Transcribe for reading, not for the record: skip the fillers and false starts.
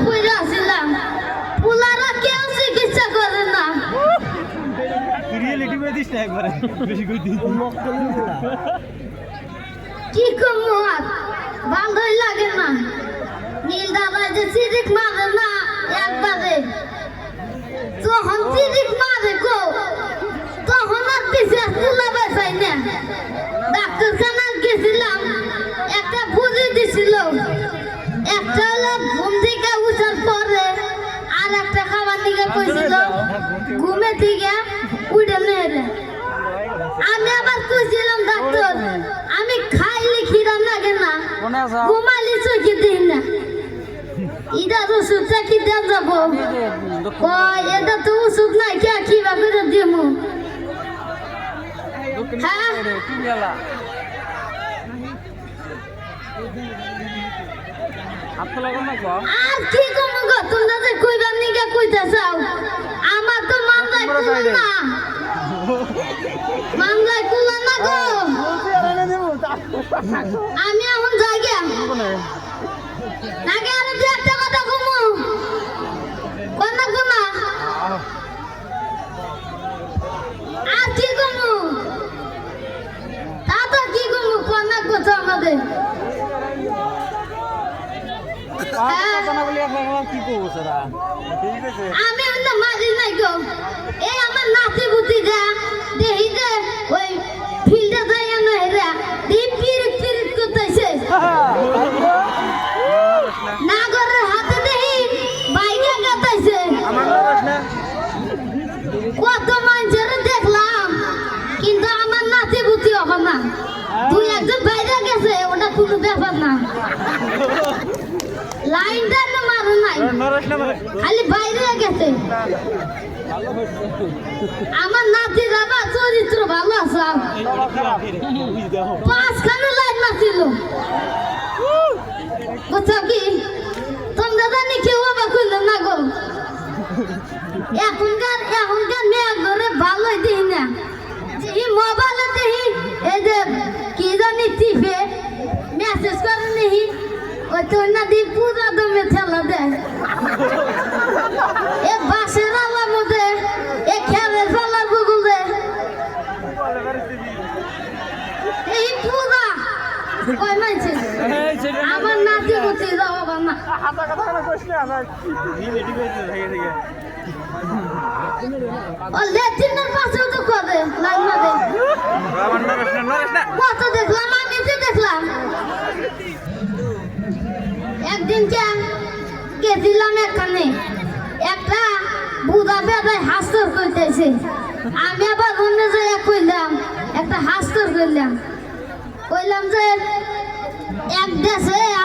পড়ে আসছিলাম পুলারা কেউ চিকিৎসা করে না রিয়েলিটি দিস না একবারে বেশি করে দিন কি করবো আর ভালোই লাগে না নীল দাদা যে সিরিক মারে না একবারে যখন সিরিক মারে গো তখন আর পিছিয়ে তুলা বেসাই না ডাক্তারখানা গেছিলাম একটা বুঝে দিছিল একটা হলো ঘুম থেকে উঠার পরে আর একটা খাবার দিকে কইছিল ঘুমে থেকে উঠে নেড়ে আমি আবার কইছিলাম ডাক্তার আমি খাইলে খিদা লাগে না ঘুমালি চোখে দিই না এটা ওষুধটা কি দেওয়া যাবো এটা তো ওষুধ নাই কে কিবা করে দেবো হ্যাঁ আর কি করবো গো তোমরা যে কইবার নিকে কইতে চাও আমার তো মামলায় কুলো না মামলায় কুলো না গো আমি এখন যাই গে নাকি আরে দু একটা কথা কমু কোনা কোনা আর কি কমু তা তো কি কমু কোনা কথা আমাদের আমি অন্য মারি নাই গো এই আমার নাতি বুতি যা দেহি দে ওই ফিল্ডে যাই না হেরা এই পিরিত পিরিত করতেছে নাগরের হাতে দেহি বাইকে গাতাইছে কত মানুষের দেখলাম কিন্তু আমার নাতি বুতি হবে না তুই একজন বাইরে গেছে ওটা কোনো ব্যাপার না লাইনটা না মারো নাই খালি বাইরে গেছে আমার নাতির আবার চরিত্র ভালো আছে পাঁচখানে লাইন মারছিল বুঝছো কি তোমরা জানি কেউ আবার করলো না গো এখনকার মেয়ে ঘরে ভালোই দিই না এই মোবাইলে দেখি এই যে কি জানি টিপে মেসেজ করে নিহি ওই তো নদী পুরা দমে ঠেলা দেয় এ বাসের আলার মধ্যে এ খেলের ফেলার বুগুলে এই পুরা কই মাইছে আমার নাতি বুঝি যাও বাবা ও লেটিনের পাশে তো করে লাইন মারে কত দেখলাম আমি যে দেখলাম একদিন গেছিলাম এখানে একটা বুধা বেড়ায় হাস্তর করতেছে আমি আবার অন্য জায়গায় কইলাম একটা হাস্তর করলাম কইলাম যে এক দেশে আর